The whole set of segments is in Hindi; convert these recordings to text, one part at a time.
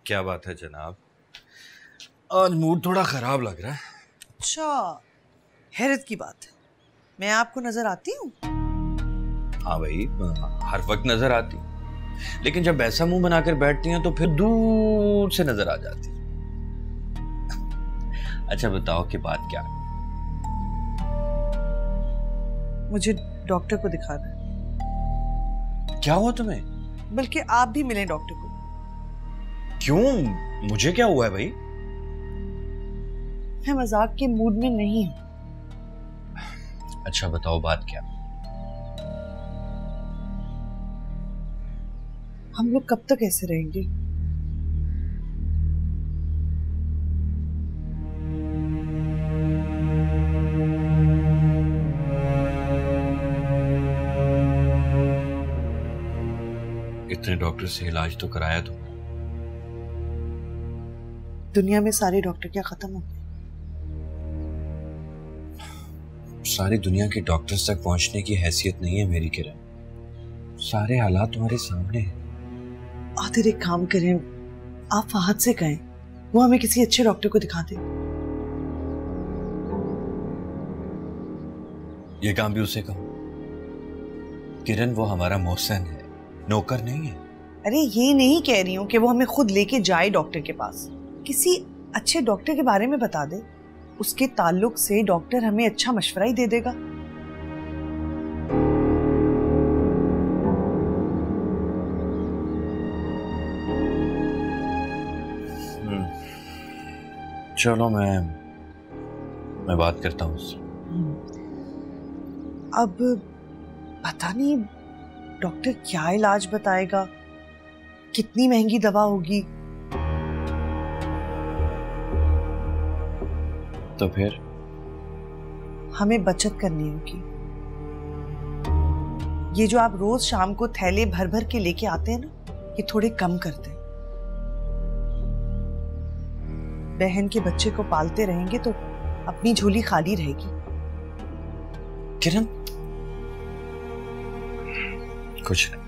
क्या बात है जनाब, आज मूड थोड़ा खराब लग रहा है। अच्छा, हैरत की बात है, मैं आपको नजर आती हूँ? हाँ भाई, हर वक्त नजर आती, लेकिन जब ऐसा मुंह बनाकर बैठती हैं तो फिर दूर से नजर आ जाती। अच्छा बताओ कि बात क्या है? मुझे डॉक्टर को दिखाना है। क्या हुआ तुम्हें? बल्कि आप भी मिले डॉक्टर को। क्यों, मुझे क्या हुआ है भाई? मैं मजाक के मूड में नहीं हूँ। अच्छा बताओ बात क्या? हम लोग कब तक ऐसे रहेंगे? इतने डॉक्टर से इलाज तो कराया तुमने। दुनिया में सारे डॉक्टर क्या खत्म हो गए? सारी दुनिया के डॉक्टर्स तक पहुंचने की हैसियत नहीं है मेरी किरण। सारे हालात तुम्हारे सामने हैं। आखिर एक काम करें, आप फहद से कहें वो हमें किसी अच्छे डॉक्टर को दिखा दे। ये काम भी उसे कहो। किरण वो हमारा मोहसिन है, नौकर नहीं है। अरे ये नहीं कह रही हूँ कि वो हमें खुद लेके जाए डॉक्टर के पास। किसी अच्छे डॉक्टर के बारे में बता दे, उसके ताल्लुक से डॉक्टर हमें अच्छा मशवरा ही दे देगा। चलो मैं बात करता हूँ उससे। अब पता नहीं डॉक्टर क्या इलाज बताएगा, कितनी महंगी दवा होगी। तो फिर हमें बचत करनी होगी। ये जो आप रोज शाम को थैले भर भर के लेके आते हैं ना, ये थोड़े कम कर दें। बहन के बच्चे को पालते रहेंगे तो अपनी झोली खाली रहेगी। किरण कुछ नहीं।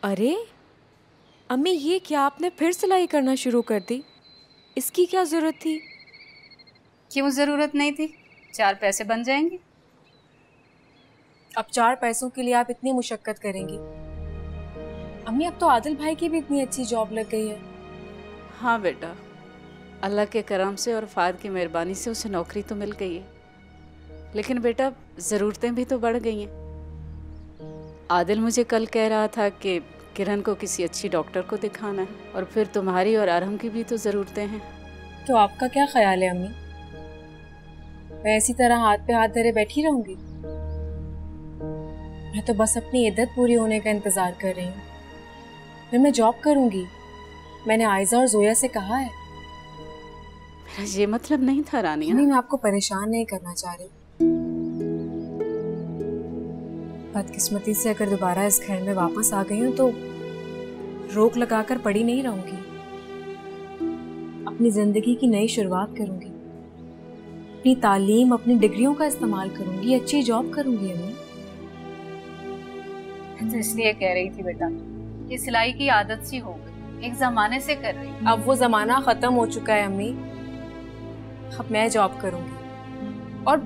अरे अम्मी, ये क्या आपने फिर सिलाई करना शुरू कर दी? इसकी क्या जरूरत थी? क्यों जरूरत नहीं थी? 4 पैसे बन जाएंगे। अब 4 पैसों के लिए आप इतनी मुशक्कत करेंगी? अम्मी, अब तो आदिल भाई की भी इतनी अच्छी जॉब लग गई है। हाँ बेटा, अल्लाह के करम से और फाद की मेहरबानी से उसे नौकरी तो मिल गई है, लेकिन बेटा ज़रूरतें भी तो बढ़ गई हैं। आदिल मुझे कल कह रहा था कि किरण को किसी अच्छी डॉक्टर को दिखाना है, और फिर तुम्हारी और अरहम की भी तो ज़रूरतें हैं। तो आपका क्या ख्याल है अम्मी? मैं ऐसी तरह हाथ पे हाथ धरे बैठी रहूंगी? मैं तो बस अपनी इद्दत पूरी होने का इंतजार कर रही हूँ, फिर मैं जॉब करूंगी। मैंने आयजा और जोया से कहा है। मेरा ये मतलब नहीं था रानिया। मैं आपको परेशान नहीं करना चाह रही। बदकिस्मती से अगर दोबारा इस घर में वापस आ गई हूँ तो रोक लगाकर पड़ी नहीं रहूंगी। अपनी जिंदगी की नई शुरुआत करूंगी। अपनी तालीम, अपनी डिग्रियों का इस्तेमाल करूंगी, अच्छी जॉब करूंगी। अम्मी, तो इसलिए कह रही थी बेटा कि सिलाई की आदत सी हो गई, एक जमाने से कर रही। अब वो जमाना खत्म हो चुका है अम्मी। अब मैं जॉब करूंगी। और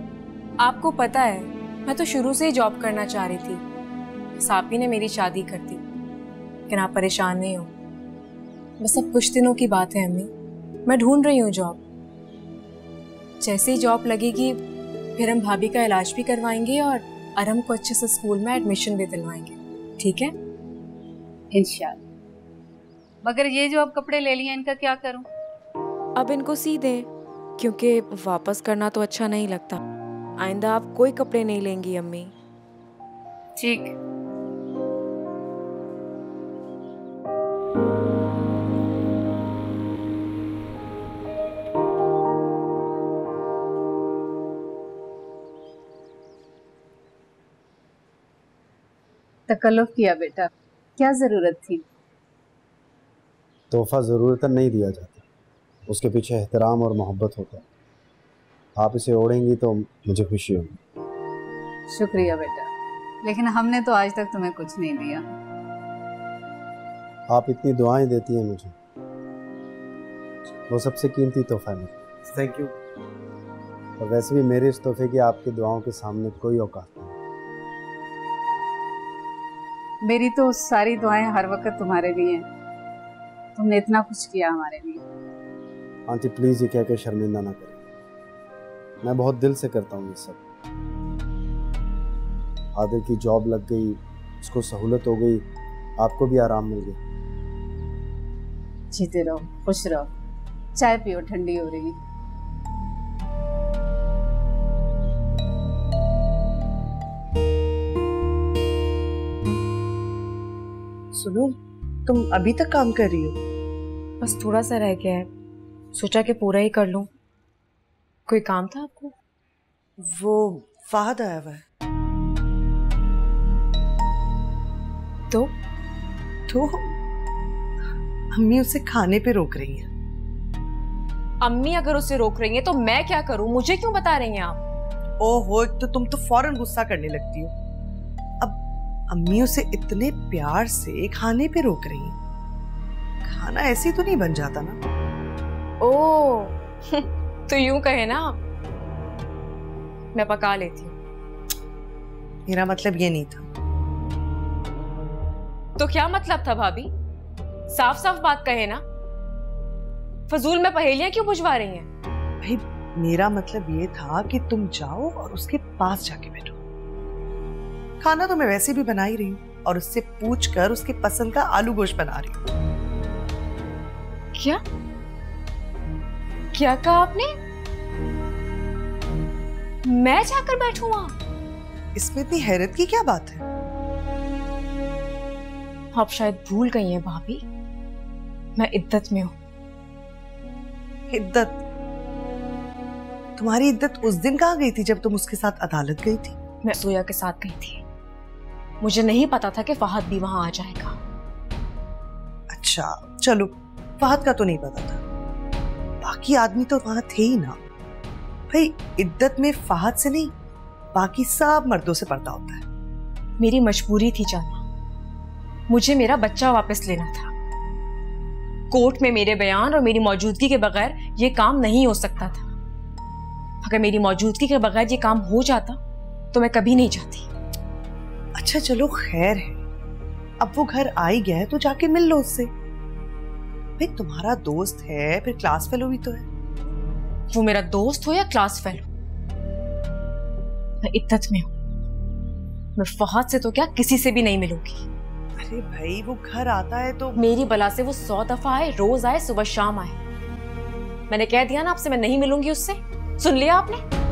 आपको पता है, मैं तो शुरू से ही जॉब करना चाह रही थी। सापी ने मेरी शादी कर दी, लेकिन आप परेशान नहीं हो। बस अब कुछ दिनों की बात है अम्मी, मैं ढूंढ रही हूँ जॉब। जैसे ही जॉब लगेगी फिर हम भाभी का इलाज भी करवाएंगे और अरहम को अच्छे से स्कूल में एडमिशन भी दिलवाएंगे। ठीक है? इंशाल्लाह। मगर ये जो अब कपड़े ले लिए, इनका क्या करूं? अब इनको सी दें, क्योंकि वापस करना तो अच्छा नहीं लगता। आइंदा आप कोई कपड़े नहीं लेंगी अम्मी। ठीक। तकल्लुफ किया बेटा, क्या जरूरत थी? तोहफा ज़रूरतन नहीं दिया जाता, उसके पीछे एहतराम और मोहब्बत होता है। आप इसे ओढ़ेंगी तो मुझे खुशी होगी। शुक्रिया बेटा, लेकिन हमने तो आज तक तुम्हें कुछ नहीं दिया। आप इतनी दुआएं देती हैं मुझे, वो सबसे कीमती तोहफा है। Thank you. और वैसे भी मेरे इस तोहफे की आपकी दुआओं के सामने कोई औकात नहीं। मेरी तो सारी दुआएं हर वक्त तुम्हारे लिए हैं। तुमने इतना कुछ किया हमारे लिए। आंटी प्लीज ये कह के शर्मिंदा ना करें, मैं बहुत दिल से करता हूँ ये सब। आदिल की जॉब लग गई, उसको सहूलत हो गई, आपको भी आराम मिल गया। जीते रहो, खुश रहो। चाय पियो, ठंडी हो रही है। सुनो, तुम अभी तक काम कर रही हो? बस थोड़ा सा रह गया है, सोचा कि पूरा ही कर लूं। कोई काम था आपको? वो फहद आया हुआ है। तो अम्मी उसे खाने पे रोक रही है। अम्मी अगर उसे रोक रही हैं तो मैं क्या करूं? मुझे क्यों बता रही हैं आप? ओहो, एक तो तुम तो फौरन गुस्सा करने लगती हो। अब अम्मी उसे इतने प्यार से खाने पे रोक रही है, खाना ऐसे ही तो नहीं बन जाता ना। ओह तो यूं कहे ना, मैं पका लेती हूँ। मेरा मतलब ये नहीं था। तो क्या मतलब था भाभी? साफ साफ बात कहे ना, फजूल में पहेलियां क्यों बुझवा रही हैं? भाई मेरा मतलब ये था कि तुम जाओ और उसके पास जाके बैठो। खाना तो मैं वैसे भी बना ही रही हूँ और उससे पूछ कर उसके पसंद का आलू गोश्त बना रही हूँ। क्या क्या कहा आपने? मैं जाकर बैठूं वहां? इसमें इतनी हैरत की क्या बात है? आप शायद भूल गई हैं भाभी, मैं इद्दत में हूं। इद्दत? तुम्हारी इद्दत उस दिन कहाँ गई थी जब तुम उसके साथ अदालत गई थी? मैं सोया के साथ गई थी। मुझे नहीं पता था कि फहद भी वहां आ जाएगा। अच्छा चलो, फहद का तो नहीं पता था, बाकी आदमी तो वहां थे ही ना। भाई इद्दत में फहद से नहीं, बाकी सब मर्दों से पर्दा होता है। मेरी मजबूरी थी जाना, मुझे मेरा बच्चा वापस लेना था। कोर्ट में मेरे बयान और मेरी मौजूदगी के बगैर ये काम नहीं हो सकता था। अगर मेरी मौजूदगी के बगैर ये काम हो जाता तो मैं कभी नहीं जाती। अच्छा चलो खैर है, अब वो घर आ ही गया है तो जाके मिल लो उससे। भाई तुम्हारा दोस्त है, फिर क्लास फेलो भी तो है। वो मेरा दोस्त हो या क्लास फेलो, मैं इद्दत में हूं। मैं फहद से तो क्या किसी से भी नहीं मिलूंगी। अरे भाई वो घर आता है तो मेरी बला से वो 100 दफा आए, रोज आए, सुबह शाम आए। मैंने कह दिया ना आपसे, मैं नहीं मिलूंगी उससे। सुन लिया आपने?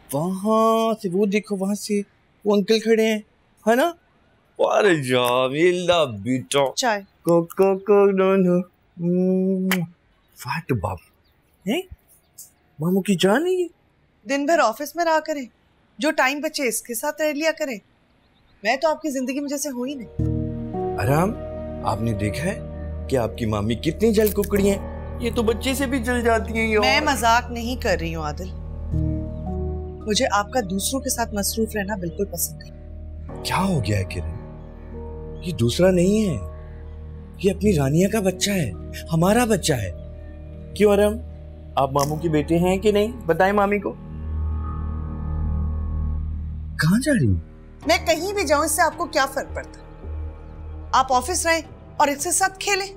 वहां से वो देखो, वहां से वो अंकल खड़े हैं, है ना? अरे जा मेरा बेटा, चाय को नो नो फाट बाप है, मामू की जान है ये। दिन भर ऑफिस में रहा करें, जो टाइम बचे इसके साथ रह लिया करें। मैं तो आपकी जिंदगी में जैसे हुई नहीं। आराम, आपने देखा है कि आपकी मामी कितनी जल कुकड़ी हैं? ये तो बच्चे से भी जल जाती हैं यार। मैं मजाक नहीं कर रही हूँ आदिल, मुझे आपका दूसरों के साथ मसरूफ रहना बिल्कुल पसंद नहीं। क्या हो गया है किरण? ये दूसरा नहीं है, ये अपनी रानिया का बच्चा है, हमारा बच्चा है। क्यों आराम, आप मामू के बेटे हैं कि नहीं? बताएं मामी को। कहाँ जा रही हूँ? मैं कहीं भी जाऊं इससे आपको क्या फर्क पड़ता? आप ऑफिस रहें और इसके साथ खेलें।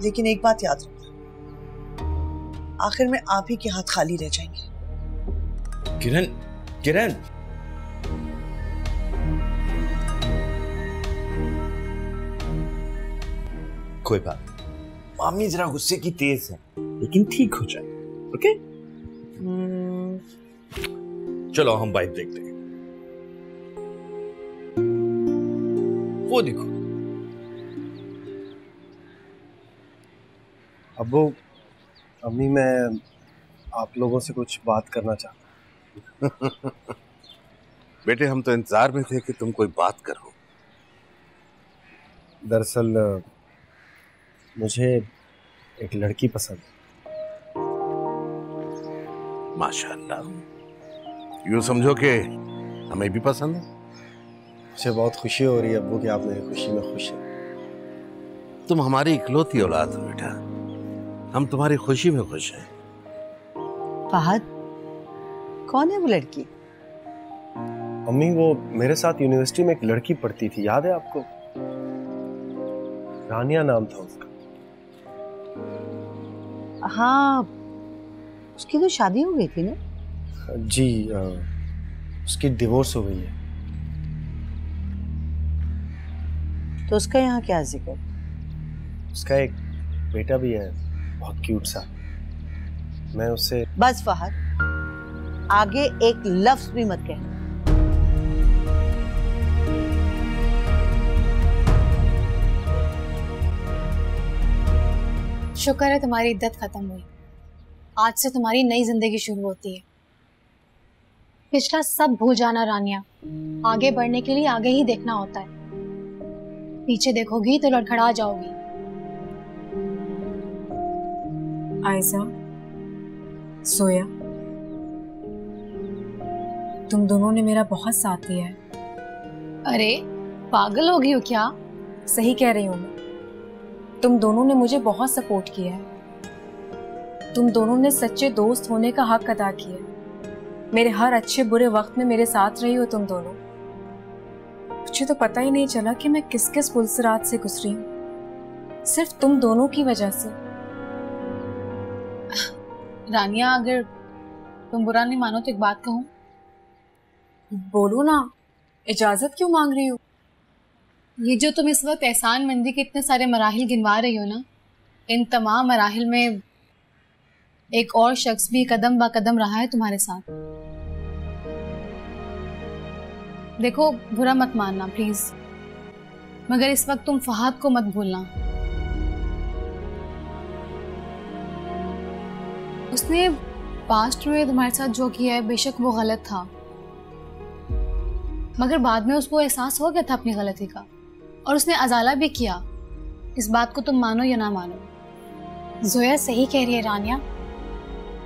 लेकिन एक बात याद रखना, आखिर में आप ही के हाथ खाली रह जाएंगे। किरण, किरण, कोई बात नहीं, मामी जरा गुस्से की तेज है, लेकिन ठीक हो जाए। ओके? चलो हम बाइक देखते हैं। वो देखो। अब्बू, अम्मी, मैं आप लोगों से कुछ बात करना चाहता हूँ। बेटे, हम तो इंतजार में थे कि तुम कोई बात करो। दरअसल मुझे एक लड़की पसंद है। माशाअल्लाह, यूं समझो कि हमें भी पसंद है। मुझे बहुत खुशी हो रही है अब्बू कि आप मेरी खुशी में खुश हैं। तुम हमारी इकलौती औलाद हो बेटा, हम तुम्हारी खुशी में खुश हैं। फहद, कौन है वो लड़की? अम्मी, वो मेरे साथ यूनिवर्सिटी में एक लड़की पढ़ती थी, याद है आपको? रानिया नाम था उसका। हाँ, उसकी तो शादी हो गई थी ना? जी, उसकी डिवोर्स हो गई है। तो उसका यहाँ क्या जिक्र? उसका एक बेटा भी है, बहुत क्यूट सा। मैं उससे... बस फहद, आगे एक लफ्ज भी मत कहना। शुक्र है तुम्हारी इद्दत खत्म हुई। आज से तुम्हारी नई जिंदगी शुरू होती है। पिछला सब भूल जाना रानिया। आगे बढ़ने के लिए आगे ही देखना होता है, पीछे देखोगी तो लड़खड़ा जाओगी। आयशा, सोया, तुम दोनों ने मेरा बहुत साथ दिया है। अरे पागल हो गई हो क्या? सही कह रही हूँ मैं। तुम दोनों ने मुझे बहुत सपोर्ट किया है। तुम दोनों ने सच्चे दोस्त होने का हक अदा किया। मेरे हर अच्छे बुरे वक्त में मेरे साथ रही हो तुम दोनों। मुझे तो पता ही नहीं चला कि मैं किस किस पुलसरात से गुजरी हूँ, सिर्फ तुम दोनों की वजह से। रानिया, अगर तुम बुरा नहीं मानो तो एक बात कहूँ? बोलो ना, इजाजत क्यों मांग रही हो? ये जो तुम इस वक्त एहसान मंदी के इतने सारे मराहिल गिनवा रही हो ना, इन तमाम मराहिल में एक और शख्स भी कदम बा कदम रहा है तुम्हारे साथ। देखो, बुरा मत मानना प्लीज, मगर इस वक्त तुम फहद को मत भूलना। उसने पास्ट में तुम्हारे साथ जो किया है बेशक वो गलत था, मगर बाद में उसको एहसास हो गया था अपनी गलती का, और उसने अजाला भी किया। इस बात को तुम मानो या ना मानो। जोया सही कह रही है रानिया,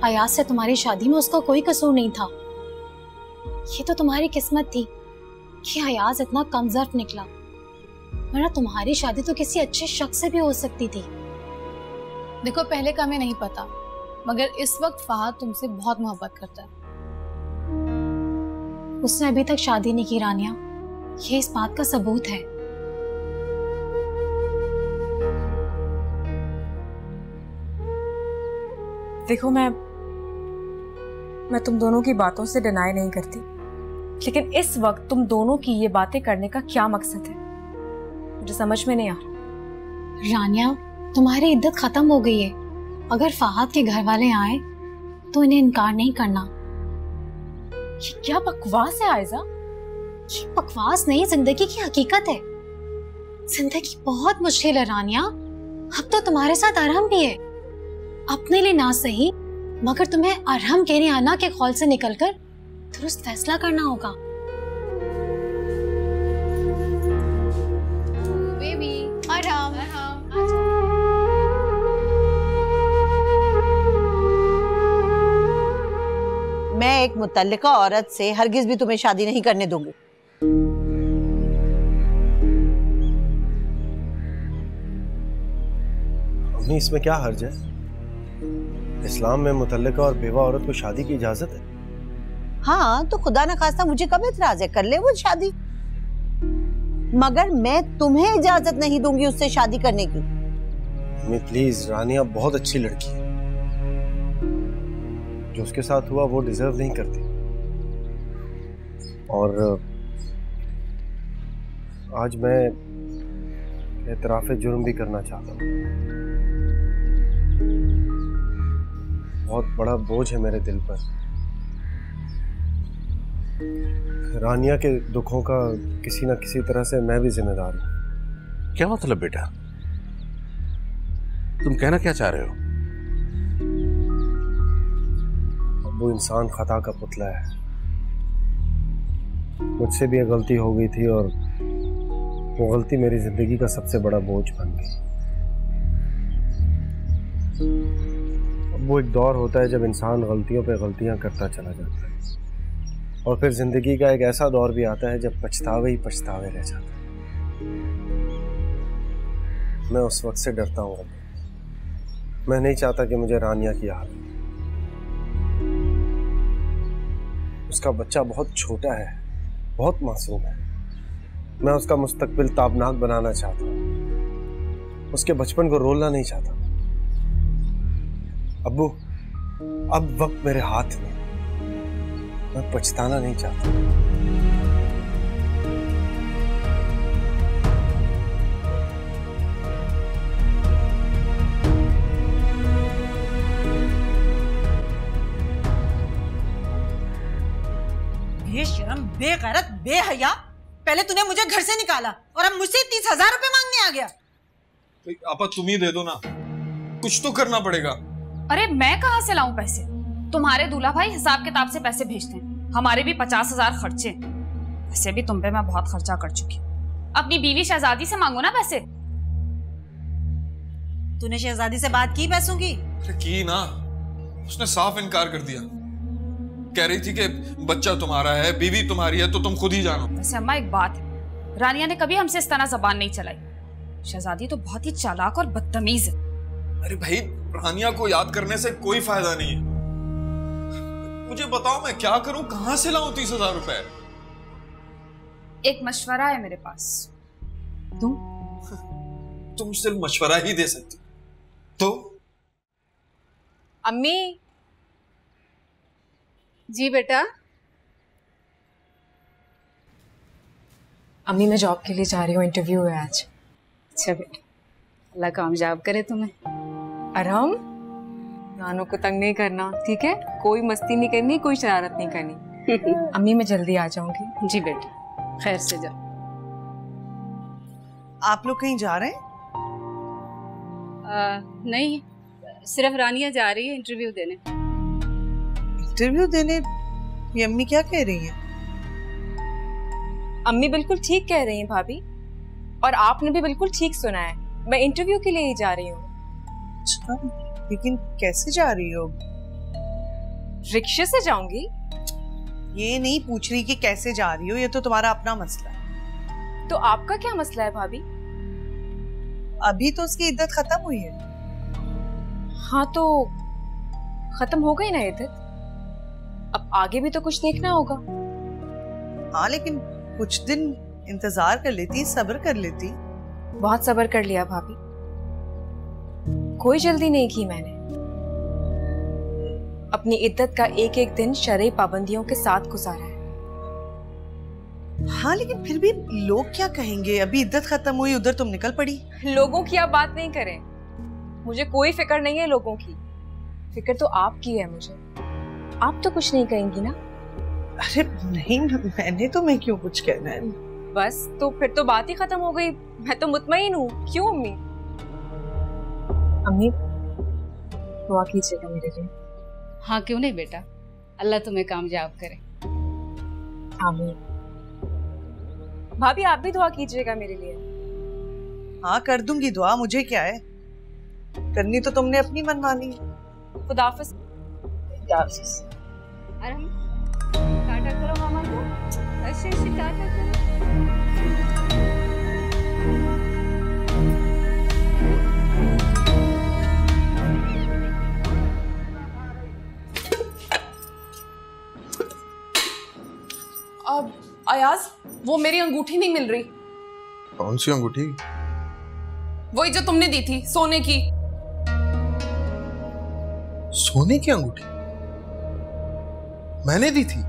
अयाज से तुम्हारी शादी में उसका कोई कसूर नहीं था। ये तो तुम्हारी किस्मत थी कि अयाज इतना कमजोर निकला, वरना तुम्हारी शादी तो किसी अच्छे शख्स से भी हो सकती थी। देखो, पहले का हमें नहीं पता, मगर इस वक्त फहद तुमसे बहुत मोहब्बत करता है। उसने अभी तक शादी नहीं की रानिया, ये इस बात का सबूत है। देखो, मैं तुम दोनों की बातों से डिनाई नहीं करती, लेकिन इस वक्त तुम दोनों की ये बातें करने का क्या मकसद है, मुझे समझ में नहीं आ रहा। रानिया, तुम्हारी इद्दत खत्म हो गई है। अगर फहद के घर वाले आए तो इन्हें इनकार नहीं करना। ये क्या बकवास है आयजा? ये बकवास नहीं, जिंदगी की हकीकत है। जिंदगी बहुत मुश्किल है रानिया। अब तो तुम्हारे साथ अरहम भी है। अपने लिए ना सही, मगर तुम्हें अरहम कहने आना के खौल से निकलकर दुरुस्त फैसला करना होगा। बेबी, अरहम, मैं एक मुतल्लिका औरत से हरगिज भी तुम्हें शादी नहीं करने दूंगी। अम्मी, इसमें क्या हर्ज है? इस्लाम में मुतल्लिका और बेवा औरत को शादी की इजाजत है। हाँ, तो खुदा न खास्ता मुझे कब इतराज है, कर ले वो शादी, मगर मैं तुम्हें इजाजत नहीं दूंगी उससे शादी करने की। अम्मी प्लीज, रानिया बहुत अच्छी लड़की है। जो उसके साथ हुआ वो डिजर्व नहीं करती। और आज मैं एतराफ़ जुर्म भी करना चाहता हूँ। बहुत बड़ा बोझ है मेरे दिल पर। रानिया के दुखों का किसी न किसी तरह से मैं भी जिम्मेदार हूँ। क्या मतलब बेटा, तुम कहना क्या चाह रहे हो? वो इंसान खता का पुतला है। मुझसे भी ये गलती हो गई थी और वो गलती मेरी जिंदगी का सबसे बड़ा बोझ बन गई। अब वो एक दौर होता है जब इंसान गलतियों पे गलतियां करता चला जाता है, और फिर जिंदगी का एक ऐसा दौर भी आता है जब पछतावे ही पछतावे रह जाते हैं। मैं उस वक्त से डरता हूँ। मैं नहीं चाहता कि मुझे रानिया की याद हो। उसका बच्चा बहुत छोटा है, बहुत मासूम है। मैं उसका मुस्तकबिल ताबनाक बनाना चाहता हूँ, उसके बचपन को रोलना नहीं चाहता। अब्बू, अब वक्त मेरे हाथ में, मैं पछताना नहीं चाहता। बेशरम, बेगैरत, बेहया। पहले तूने मुझे घर से निकाला और अब मुझसे 30,000 रुपए मांगने आ गया। तो आपा तुम ही दे दो ना, कुछ तो करना पड़ेगा। अरे मैं कहाँ से लाऊं पैसे? तुम्हारे दूल्हा भाई हिसाब किताब से पैसे भेजते हैं, हमारे भी 50,000 खर्चे। वैसे भी तुम पे मैं बहुत खर्चा कर चुकी हूँ। अपनी बीवी शहजादी से मांगो ना पैसे। तूने शहजादी से बात की पैसों की? की ना, उसने साफ इनकार कर दिया। कह रही थी कि बच्चा तुम्हारा है, बीवी तुम्हारी है, तो तुम खुद ही जानो। वैसे अम्मा एक बात है, रानिया ने कभी हमसे इस तरह जबान नहीं चलाई। शहजादी तो बहुत ही चालाक और बदतमीज है। अरे भाई, रानिया को याद करने से कोई फायदा नहीं है। मुझे बताओ मैं क्या करूं, कहां से लाऊं 30,000 रुपए? एक मशवरा है मेरे पास, दूं? तुम सिर्फ मशवरा ही दे सकती तो? अम्मी। जी बेटा। अम्मी मैं जॉब के लिए जा रही हूँ, इंटरव्यू है आज। अच्छा बेटा, अल्लाह कामयाब करे तुम्हें। आराम, नानों को तंग नहीं करना, ठीक है? कोई मस्ती नहीं करनी, कोई शरारत नहीं करनी। अम्मी मैं जल्दी आ जाऊंगी। जी बेटा, खैर से जाओ। आप लोग कहीं जा रहे हैं? नहीं, सिर्फ रानिया जा रही है इंटरव्यू देने। इंटरव्यू देने? ये अम्मी क्या कह रही हैं? अम्मी बिल्कुल ठीक कह रही हैं भाभी, और आपने भी बिल्कुल ठीक सुना है। मैं इंटरव्यू के लिए ही जा रही हूँ। अच्छा, लेकिन कैसे जा रही हो? रिक्शे से जाऊंगी। ये नहीं पूछ रही कि कैसे जा रही हो, ये तो तुम्हारा अपना मसला है। तो आपका क्या मसला है भाभी? अभी तो उसकी इद्दत खत्म हुई है। हाँ तो खत्म हो गई ना इद्दत, अब आगे भी तो कुछ देखना होगा। हाँ लेकिन कुछ दिन इंतजार कर लेती, सब्र कर लेती। बहुत सब्र कर लिया भाभी, कोई जल्दी नहीं की मैंने। अपनी इद्दत का एक एक दिन शरई पाबंदियों के साथ गुजारा है। हाँ लेकिन फिर भी लोग क्या कहेंगे? अभी इद्दत खत्म हुई, उधर तुम निकल पड़ी। लोगों की आप बात नहीं करें, मुझे कोई फिक्र नहीं है लोगों की। फिक्र तो आपकी है मुझे। आप तो कुछ नहीं कहेंगी ना? अरे नहीं, मैंने तो, मैं क्यों कुछ कहना है? बस तो फिर तो बात ही खत्म हो गई। मैं तो मुतमईन हूँ। क्यों अम्मी? अम्मी दुआ कीजिएगा मेरे लिए। हाँ क्यों नहीं बेटा, अल्लाह तुम्हें कामयाब करे। आमीन। भाभी आप भी दुआ कीजिएगा मेरे लिए। हाँ कर दूंगी दुआ, मुझे क्या है, करनी तो तुमने अपनी मनमानी। खुदाफिज। अरे टाटा करो मामा को, ऐसे ऐसे टाटा करो। अब अयाज, वो मेरी अंगूठी नहीं मिल रही। कौन सी अंगूठी? वही जो तुमने दी थी, सोने की। सोने की अंगूठी मैंने दी थी?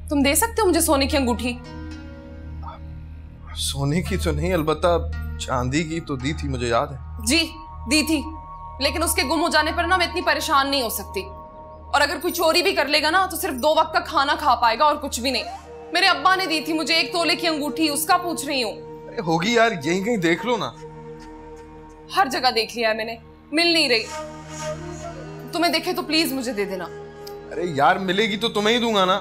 तुम दे सकते हो मुझे सोने की अंगूठी? सोने की तो नहीं, अलबत्ता चांदी की तो दी थी, मुझे याद है। जी दी थी, लेकिन उसके गुम हो जाने पर ना मैं इतनी परेशान नहीं हो सकती। और अगर कोई चोरी भी कर लेगा ना तो सिर्फ 2 वक्त का खाना खा पाएगा और कुछ भी नहीं। मेरे अब्बा ने दी थी मुझे 1 तोले की अंगूठी, उसका पूछ रही हूँ। होगी यार, यहीं कहीं देख लो ना। हर जगह देख लिया है मैंने, मिल नहीं रही। तुम्हें देखे तो प्लीज मुझे दे देना। अरे यार मिलेगी तो तुम्हें ही दूंगा ना।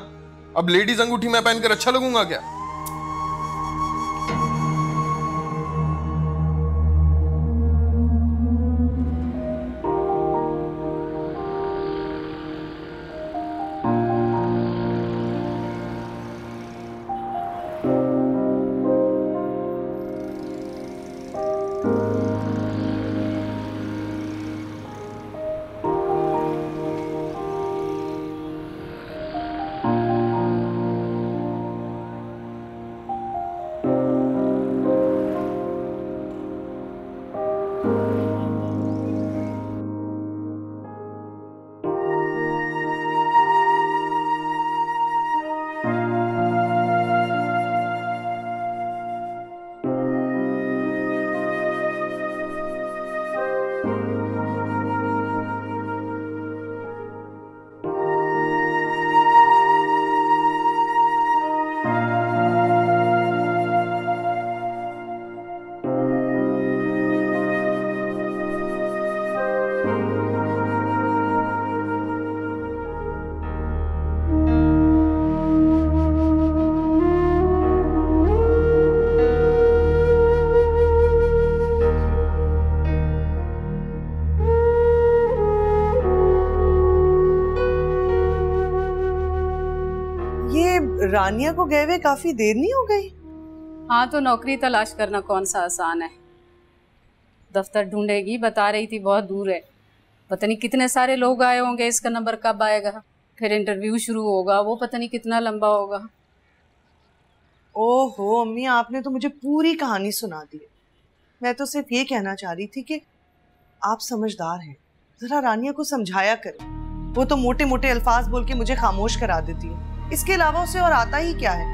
अब लेडीज अंगूठी मैं पहनकर अच्छा लगूंगा क्या? रानिया को गए हुए काफी देर नहीं हो गई? हाँ, तो नौकरी तलाश करना कौन सा आसान है। दफ्तर ढूंढेगी, बता रही थी बहुत दूर है। पता नहीं कितने सारे लोग आए होंगे, इसका नंबर कब आएगा, फिर इंटरव्यू शुरू होगा, वो पता नहीं कितना लंबा होगा। ओहो अम्मी, आपने तो मुझे पूरी कहानी सुना दी। मैं तो सिर्फ ये कहना चाह रही थी कि आप समझदार हैं, जरा रानिया को समझाया करें। वो तो मोटे मोटे अल्फाज बोल के मुझे खामोश करा देती है, इसके अलावा उसे और आता ही क्या है।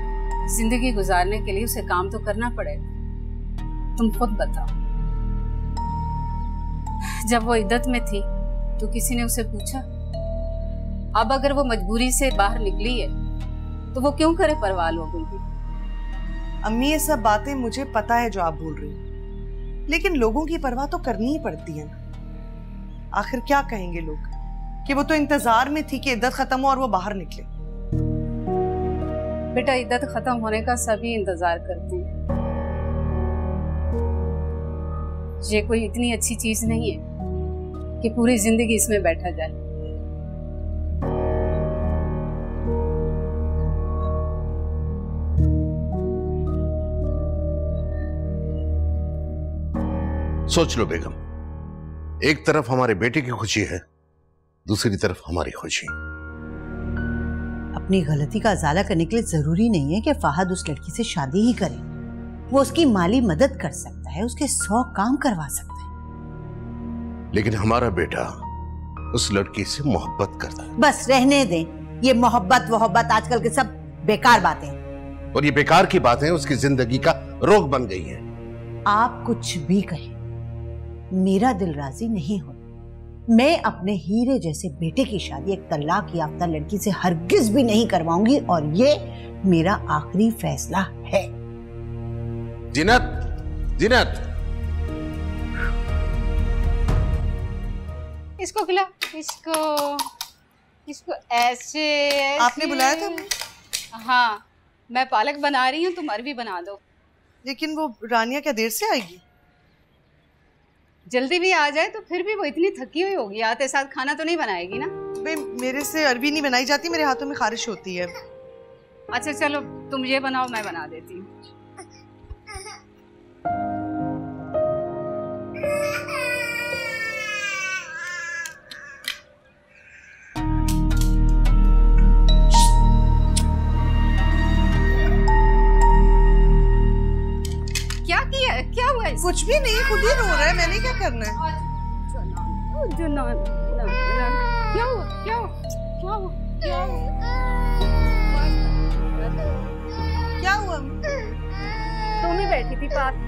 जिंदगी गुजारने के लिए उसे काम तो करना पड़ेगा। तुम खुद बताओ, जब वो इद्दत में थी तो किसी ने उसे पूछा? अब अगर वो मजबूरी से बाहर निकली है तो वो क्यों करे परवाह लोगों की? अम्मी ये सब बातें मुझे पता है जो आप बोल रही हैं, लेकिन लोगों की परवाह तो करनी ही पड़ती है ना। आखिर क्या कहेंगे लोग कि वो तो इंतजार में थी कि इद्दत खत्म हो और वो बाहर निकले। बेटा, इद्दत खत्म होने का सभी इंतजार करते हैं। ये कोई इतनी अच्छी चीज नहीं है कि पूरी जिंदगी इसमें बैठा जाए। सोच लो बेगम, एक तरफ हमारे बेटे की खुशी है, दूसरी तरफ हमारी खुशी। अपनी गलती का अजाला करने के लिए जरूरी नहीं है कि फहद उस लड़की से शादी ही करे। वो उसकी माली मदद कर सकता है, उसके 100 काम करवा सकता है। लेकिन हमारा बेटा उस लड़की से मोहब्बत करता है। बस रहने दें, ये मोहब्बत आजकल के सब बेकार बातें। और ये बेकार की बातें उसकी जिंदगी का रोग बन गई है। आप कुछ भी कहें, मेरा दिल राजी नहीं होता। मैं अपने हीरे जैसे बेटे की शादी एक तलाक याफ्ता लड़की से हरगिज भी नहीं करवाऊंगी, और ये मेरा आखिरी फैसला है। जिनत, जिनत, इसको खिला, इसको ऐसे आपने बुलाया था? हाँ, मैं पालक बना रही हूँ, तुम अरबी बना दो। लेकिन वो रानिया क्या देर से आएगी? जल्दी भी आ जाए तो फिर भी वो इतनी थकी हुई होगी, आते साथ खाना तो नहीं बनाएगी ना? भाई मेरे से अरबी नहीं बनाई जाती, मेरे हाथों में खारिश होती है। अच्छा चलो, तुम ये बनाओ, मैं बना देती हूँ। क्या हुआ है? कुछ भी नहीं, खुद ही रो रहा है, मैंने क्या करना है? क्या हुआ? क्या हुआ? क्या हुआ? क्या हुआ? क्या हुआ? तुम ही बैठी थी पास।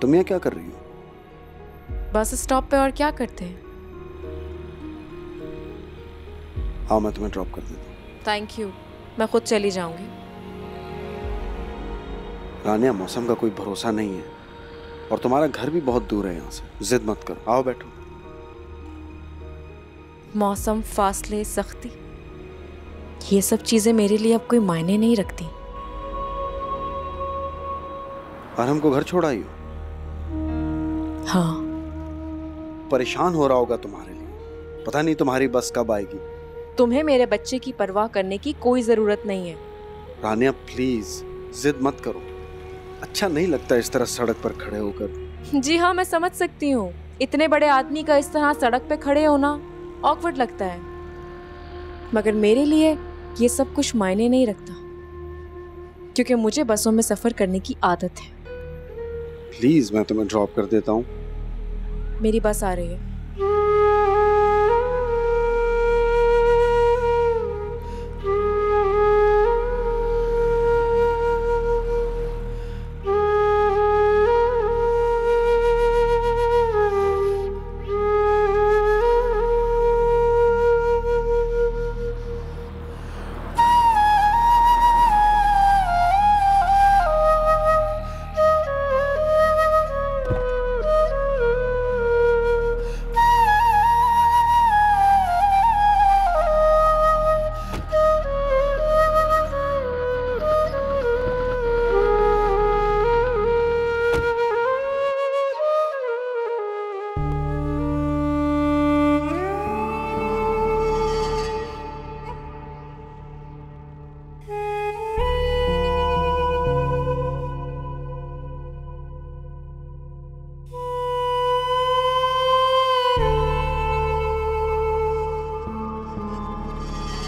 तुम यहाँ क्या कर रही हो? बस स्टॉप पे, और क्या करते हैं। हाँ, मैं तुम्हें ड्रॉप कर देता हूँ। थैंक यू, मैं खुद चली जाऊंगी। रानिया, मौसम का कोई भरोसा नहीं है और तुम्हारा घर भी बहुत दूर है यहाँ से। जिद मत करो, आओ बैठो। मौसम, फासले, सख्ती, ये सब चीजें मेरे लिए अब कोई मायने नहीं रखती। और हमको घर छोड़ आई हो? हाँ। परेशान हो रहा होगा तुम्हारे लिए, पता नहीं तुम्हारी बस कब आएगी। तुम्हें मेरे बच्चे की परवाह करने की कोई जरूरत नहीं है। रानिया प्लीज जिद मत करो, अच्छा नहीं लगता इस तरह सड़क पर खड़े होकर। जी हाँ, मैं समझ सकती हूँ, इतने बड़े आदमी का इस तरह सड़क पे खड़े होना ऑकवर्ड लगता है, मगर मेरे लिए ये सब कुछ मायने नहीं रखता, क्योंकि मुझे बसों में सफर करने की आदत है। प्लीज मैं तुम्हें ड्रॉप कर देता हूँ। मेरी बस आ रही है।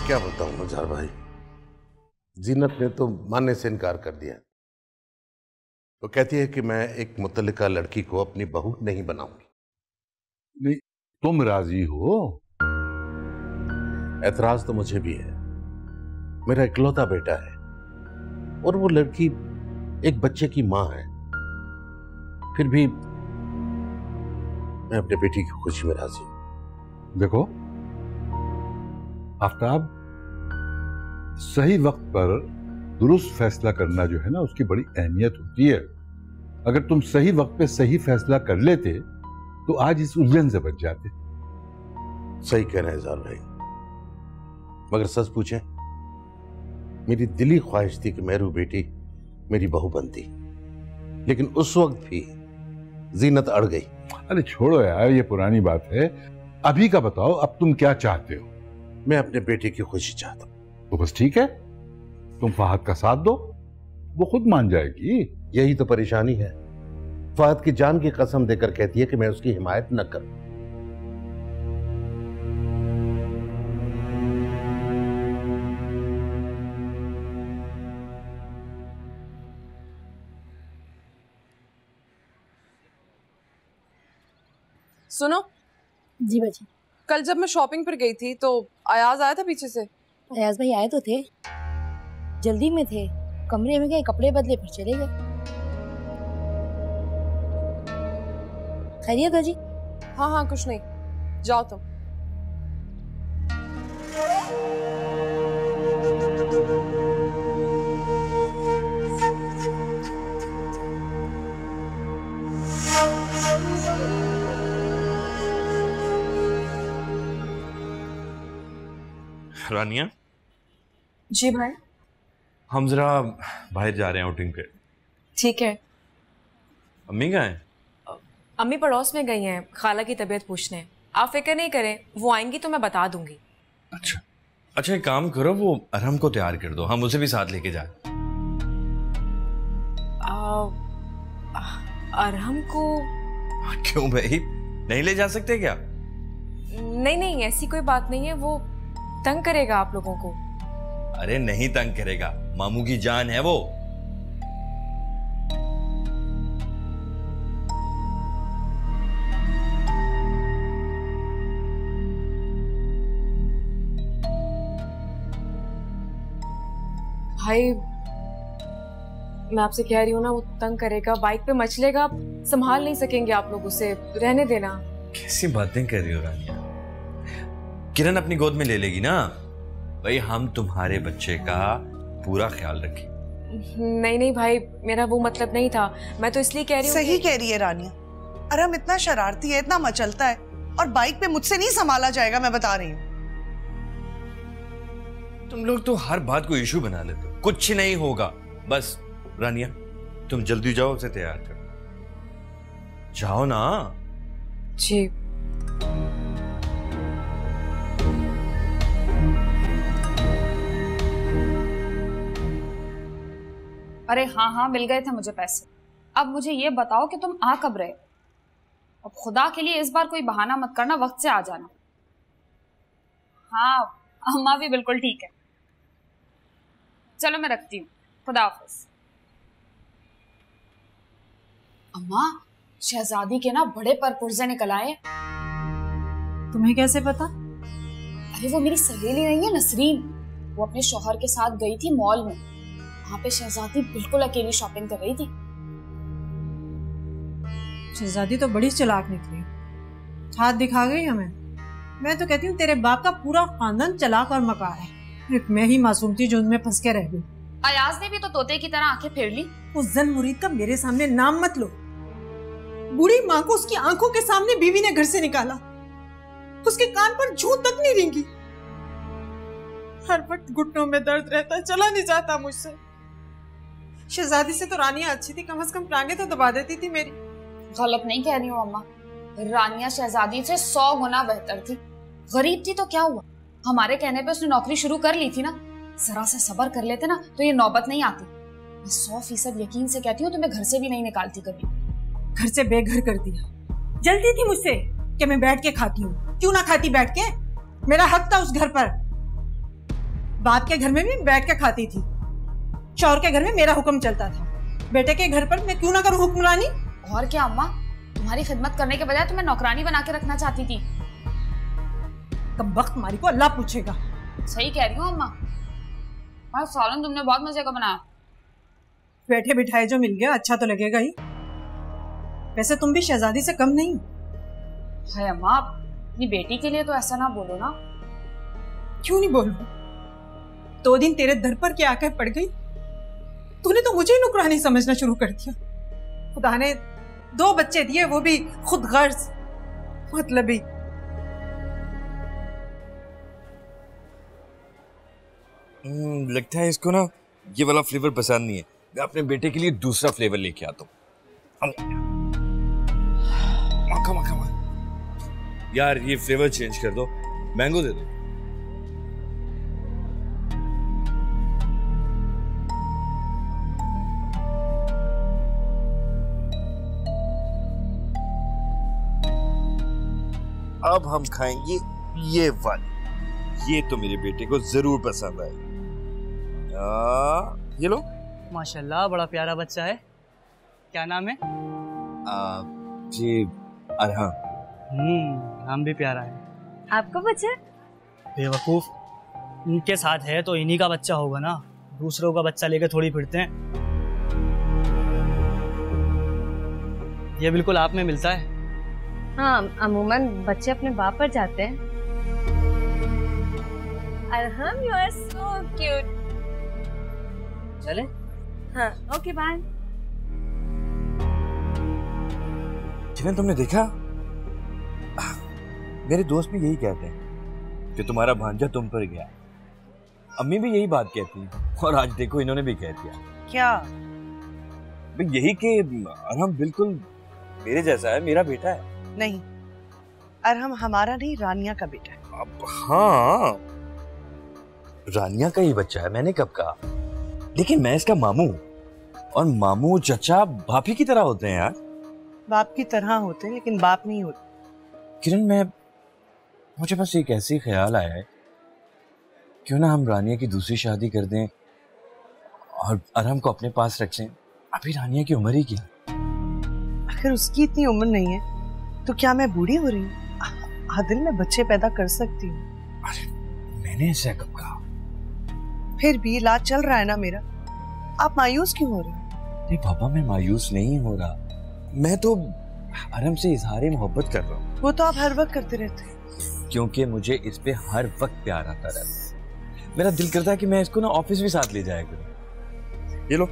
क्या बताऊं मजार भाई, जीनत ने तो मानने से इनकार कर दिया। वो कहती है कि मैं एक मुतल्लिका लड़की को अपनी बहू नहीं बनाऊंगी। नहीं, तुम राजी हो? ऐतराज तो मुझे भी है, मेरा इकलौता बेटा है और वो लड़की एक बच्चे की मां है। फिर भी मैं अपने बेटी की खुशी में राजी हूं। देखो आफ्ताब, सही वक्त पर दुरुस्त फैसला करना जो है ना, उसकी बड़ी अहमियत होती है। अगर तुम सही वक्त पे सही फैसला कर लेते तो आज इस उलझन से बच जाते। सही कह रहे हैं जार भाई, मगर सच पूछें, मेरी दिली ख्वाहिश थी कि मेरू बेटी मेरी बहू बनती, लेकिन उस वक्त भी जीनत अड़ गई। अरे छोड़ो यार, ये पुरानी बात है। अभी का बताओ, अब तुम क्या चाहते हो? मैं अपने बेटे की खुशी चाहता हूं। तो बस ठीक है, तुम फहद का साथ दो, वो खुद मान जाएगी। यही तो परेशानी है, फहद की जान की कसम देकर कहती है कि मैं उसकी हिमायत न करूं। सुनो जी बची, कल जब मैं शॉपिंग पर गई थी तो अयाज आया था पीछे से। अयाज भाई आए तो थे, जल्दी में थे, कमरे में गए, कपड़े बदले, फिर चले गए। खैरियत है जी? हाँ हाँ, कुछ नहीं, जाओ तुम। रानिया। जी भाई। हम जरा बाहर जा रहे हैं आउटिंग पे। ठीक है। अम्मी कहाँ है? अम्मी पड़ोस में गई हैं खाला की तबीयत पूछने। आप फिक्र नहीं करें, वो आएंगी तो मैं बता दूंगी। अच्छा अच्छा, एक काम करो, वो अरहम को तैयार कर दो, हम उसे भी साथ लेके जाए। अरहम को? क्यों भाई, नहीं ले जा सकते क्या? नहीं नहीं, ऐसी कोई बात नहीं है, वो तंग करेगा आप लोगों को। अरे नहीं तंग करेगा, मामू की जान है वो। भाई मैं आपसे कह रही हूँ ना, वो तंग करेगा, बाइक पे मचलेगा, संभाल नहीं सकेंगे आप लोग उसे, रहने देना। कैसी बातें कर रही हो रानिया? किरण अपनी गोद में ले लेगी ना भाई, हम तुम्हारे बच्चे का पूरा ख्याल रखें। नहीं नहीं भाई, मेरा वो मतलब नहीं था, मैं तो इसलिए कह रही हूँ। सही कह रही है रानिया, अरहम इतना शरारती है, इतना मचलता है, और बाइक पे मुझसे नहीं संभाला जाएगा, मैं बता रही हूँ। तुम लोग तो हर बात को इशू बना लेते हो, कुछ नहीं होगा। बस रानिया तुम जल्दी जाओ, उसे तैयार करो, जाओ ना। जी। अरे हाँ, मिल गए थे मुझे पैसे। अब मुझे ये बताओ कि तुम आ कब रहे? अब खुदा के लिए इस बार कोई बहाना मत करना, वक्त से आ जाना। हाँ, अम्मा भी बिल्कुल ठीक है। चलो मैं रखती हूँ, खुदा हाफिज। अम्मा, शहजादी के ना बड़े परपुर्जे निकल आए। तुम्हें कैसे पता? अरे वो मेरी सहेली नहीं है नसरीन, वो अपने शौहर के साथ गई थी मॉल में, वहां पे शहजादी बिल्कुल अकेली शॉपिंग कर रही थी। शहजादी तो बड़ी चालाक निकली, हाथ दिखा गई हमें। मैं तो कहती हूँ तेरे बाप का पूरा खानदान चालाक और मकार है, एक मैं ही मासूम थी जो उनमें फंस के रह गई। अयाज ने भी तो तोते की तरह आंखें फेर ली। उस जन मुरीद का मेरे सामने नाम मत लो। बूढ़ी माँ को उसकी आंखों के सामने बीवी ने घर से निकाला, उसके कान पर जूं तक नहीं रेंगी, हर वक्त घुटनों में दर्द रहता, चला नहीं जाता मुझसे। शहजादी से तो रानिया अच्छी थी, कम से कम टांगे तो दबा देती थी मेरी। गलत नहीं कह रही हूँ अम्मा, रानिया शहजादी से 100 गुना बेहतर थी। गरीब थी तो क्या हुआ, हमारे कहने पे उसने नौकरी शुरू कर ली थी ना। जरा सा सब्र कर लेते ना तो ये नौबत नहीं आती। मैं 100% यकीन से कहती हूँ तुम्हें घर से भी नहीं निकालती कभी। घर से बेघर कर दिया, जल्दी थी मुझसे कि मैं बैठ के खाती हूँ, क्यों ना खाती बैठ के, मेरा हक था उस घर पर। बाप के घर में भी बैठ के खाती थी, शौहर के घर में मेरा हुक्म चलता था, बेटे के घर पर मैं क्यों ना करूँ हुक्मरानी। और क्या अम्मा, तुम्हारी खिदमत करने के बजाय तुम्हें नौकरानी बना के रखना चाहती थी। कब वक्त मारी को अल्लाह पूछेगा। सही कह रही हूँ अम्मा, और सालन तुमने बहुत मजे का बनाया। बैठे बिठाए जो मिल गया अच्छा तो लगेगा ही, वैसे तुम भी शहजादी से कम नहीं। है अम्मा, अपनी बेटी के लिए तो ऐसा ना बोलो ना। क्यों नहीं बोलूं? 2 दिन तेरे दर पर क्या आकर पड़ गई, तूने तो मुझे ही नुकरानी समझना शुरू कर दिया। खुदा ने 2 बच्चे दिए, वो भी खुद गर्ज, मतलबी। लगता है इसको ना ये वाला फ्लेवर पसंद नहीं है, मैं अपने बेटे के लिए दूसरा फ्लेवर लेके आता हूँ। यार ये फ्लेवर चेंज कर दो, मैंगो दे दो। अब हम खाएंगे ये वाली, ये तो मेरे बेटे को जरूर पसंद आए। ये लो। माशाल्लाह बड़ा प्यारा बच्चा है, क्या नाम है? जी अरहम। नाम भी प्यारा है। आपका बच्चा? बेवकूफ, इनके साथ है तो इन्हीं का बच्चा होगा ना, दूसरों का बच्चा लेकर थोड़ी फिरते हैं। ये बिल्कुल आप में मिलता है। हाँ, अमूमन बच्चे अपने बाप पर जाते हैं। Arham, you are so cute. चले? हाँ, ओके बाय। किरण तुमने देखा, मेरे दोस्त भी यही कहते हैं कि तुम्हारा भांजा तुम पर गया। अम्मी भी यही बात कहती है, और आज देखो इन्होंने भी कह दिया। क्या? यही कि अरहम बिल्कुल मेरे जैसा है, मेरा बेटा है। नहीं, अरहम हमारा नहीं, रानिया का बेटा है। अब हाँ, रानिया का ही बच्चा है, मैंने कब कहा? लेकिन मैं इसका मामू हूं, और मामू चचा बाप ही की तरह होते हैं यार। बाप की तरह होते हैं लेकिन बाप नहीं होते। किरण, मुझे बस एक ऐसी ख्याल आया है, क्यों ना हम रानिया की दूसरी शादी कर दें और अरहम को अपने पास रख लें। अभी रानिया की उम्र ही क्या? अगर उसकी इतनी उम्र नहीं है तो क्या मैं बूढ़ी हो रही हूँ? आदिल में बच्चे पैदा कर सकती हूँ। अरे मैंने ऐसा कब कहा? फिर भी इलाज चल रहा है ना मेरा, आप मायूस क्यों हो रहे हैं? नहीं पापा, मैं मायूस नहीं हो रहा, मैं तो अरहम से इजहार मोहब्बत कर रहा हूँ। वो तो आप हर वक्त करते रहते हैं। क्योंकि मुझे इस पे हर वक्त प्यार आता रहता है। मेरा दिल करता है कि मैं इसको ना ऑफिस भी साथ ले जाया करूँ। ये लो,